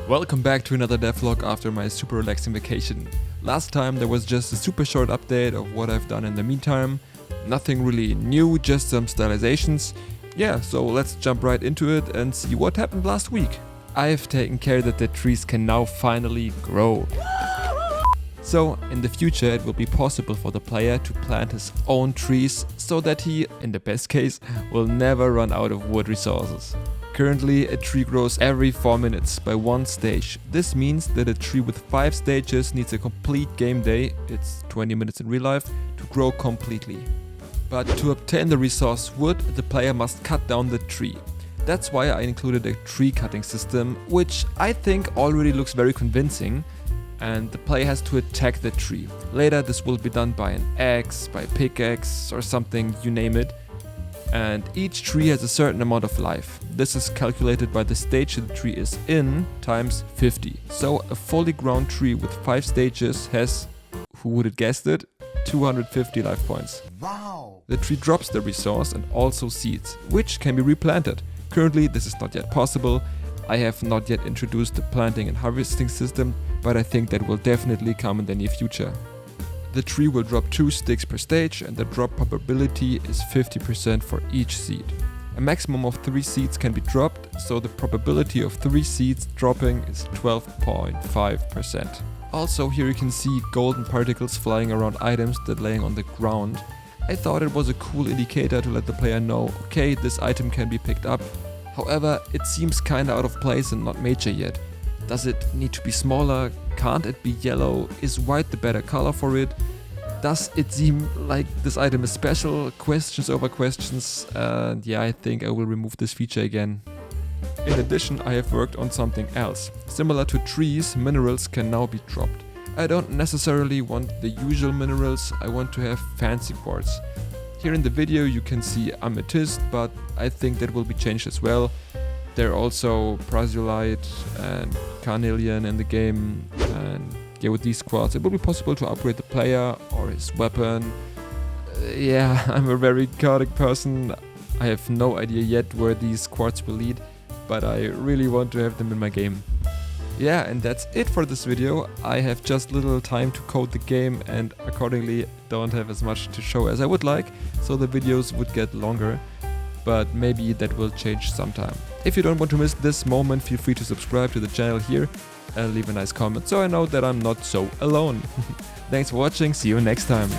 Welcome back to another devlog after my super relaxing vacation. Last time there was just a super short update of what I've done in the meantime. Nothing really new, just some stylizations. Yeah, so let's jump right into it and see what happened last week. I've taken care that the trees can now finally grow. So in the future it will be possible for the player to plant his own trees so that he, in the best case, will never run out of wood resources. Currently, a tree grows every 4 minutes by one stage. This means that a tree with 5 stages needs a complete game day, it's 20 minutes in real life, to grow completely. But to obtain the resource wood, the player must cut down the tree. That's why I included a tree cutting system, which I think already looks very convincing, and the player has to attack the tree. Later this will be done by an axe, by a pickaxe or something, you name it. And each tree has a certain amount of life. This is calculated by the stage the tree is in times 50. So a fully grown tree with 5 stages has, who would have guessed it, 250 life points. Wow! The tree drops the resource and also seeds, which can be replanted. Currently this is not yet possible. I have not yet introduced the planting and harvesting system, but I think that will definitely come in the near future. The tree will drop 2 sticks per stage and the drop probability is 50% for each seed. A maximum of 3 seeds can be dropped, so the probability of 3 seeds dropping is 12.5%. Also here you can see golden particles flying around items that laying on the ground. I thought it was a cool indicator to let the player know, okay, this item can be picked up. However, it seems kinda out of place and not major yet. Does it need to be smaller? Can't it be yellow? Is white the better color for it? Does it seem like this item is special? Questions over questions, and yeah, I think I will remove this feature again. In addition, I have worked on something else. Similar to trees, minerals can now be dropped. I don't necessarily want the usual minerals, I want to have fancy quartz. Here in the video you can see amethyst, but I think that will be changed as well. There are also prazolite and carnelian in the game, and yeah, with these quartz it will be possible to upgrade the player or his weapon. Yeah, I'm a very chaotic person. I have no idea yet where these quartz will lead, but I really want to have them in my game. Yeah, and that's it for this video. I have just little time to code the game and accordingly don't have as much to show as I would like, so the videos would get longer. But maybe that will change sometime. If you don't want to miss this moment, feel free to subscribe to the channel here and leave a nice comment so I know that I'm not so alone. Thanks for watching, see you next time.